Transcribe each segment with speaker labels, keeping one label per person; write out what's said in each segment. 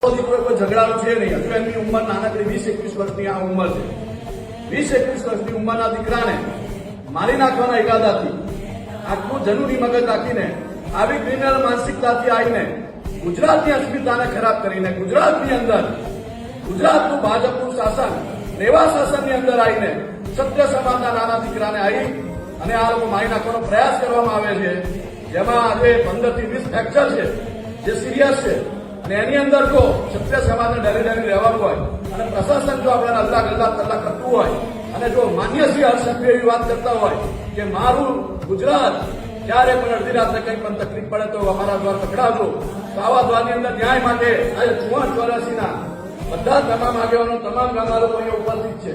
Speaker 1: કોઈ ઝઘડાનું છે નહીં. હજુ એમની ઉંમર નાનકડી 20-21 વર્ષની આ ઉંમર છે. 20-21 વર્ષની ઉંમરના દીકરાને મારી નાખવાના ઈરાદાથી આખું જનૂની મગજ રાખીને આવી ક્રિમિનલ માનસિકતાથી આવીને ગુજરાતની અસ્મિતાને ખરાબ કરીને ગુજરાતની અંદર ગુજરાતનું ભાજપનું શાસન એવા શાસનની અંદર આવીને સત્ય સમાજના નાના દીકરાને આવી અને આ લોકો મારી નાખવાનો પ્રયાસ કરવામાં આવે છે. જેમાં આજે 15 થી 20 ફ્રેક્ચર છે જે સિરિયસ છે અને એની અંદર જો સત્ય સમાજને ડરી રહેવાનું હોય અને પ્રશાસન જો આપણે અલ્લાહ કલ્લા કરતું હોય અને જો માન્ય શ્રી હર્ષસંઘવી એવી વાત કરતા હોય કે મારું ગુજરાત ક્યારે પણ અડધી રાત્રે કંઈ પણ તકલીફ પડે તો અમારા દ્વાર પકડાવજો, તો આવા દ્વારની અંદર ન્યાય માટે આજે 54-84ના બધા તમામ આગેવાનો તમામ ગામના લોકો અહીંયા ઉપસ્થિત છે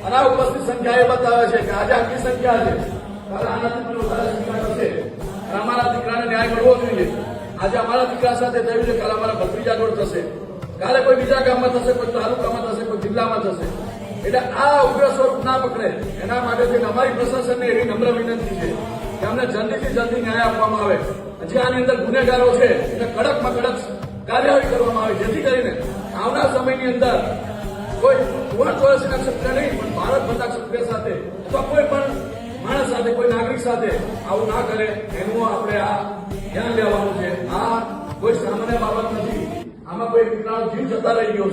Speaker 1: અને આ ઉપસ્થિત સંખ્યા એ બતાવે છે કે આજે આટલી સંખ્યા છે કાલે આનાથી પણ વધારે સંખ્યા થશે અને અમારા દીકરાને ન્યાય મળવો જોઈએ. આજે અમારા દીકરા સાથે થયું છે, કાલે અમારા ભત્રીજા જોડ થશે, કાલે કોઈ બીજા ગામમાં થશે, કોઈ તાલુકામાં થશે, કોઈ જિલ્લામાં થશે. એટલે આ ઉગ્ર સ્વરૂપ ના પકડે એના માટે અમારી પ્રશાસનને એવી નમ્ર વિનંતી છે કે અમને જલ્દીથી જલ્દી ન્યાય આપવામાં આવે. જે આની અંદર ગુનેગારો છે એને કડકમાં કડક કાર્યવાહી કરવામાં આવે જેથી કરીને આવનાર સમયની અંદર કોઈ 54 ક્ષત્રિય નહીં પણ ભારત બધા ક્ષત્રિય સાથે અથવા કોઈ પણ માણસ સાથે કોઈ નાગરિક સાથે આવું ના કરે એનું આપણે આ ધ્યાન લેવાનું છે. આ કોઈ સામાન્ય બાબત નથી, આમાં કોઈ દીકરાનો જીવ જતા રહી ગયો છે.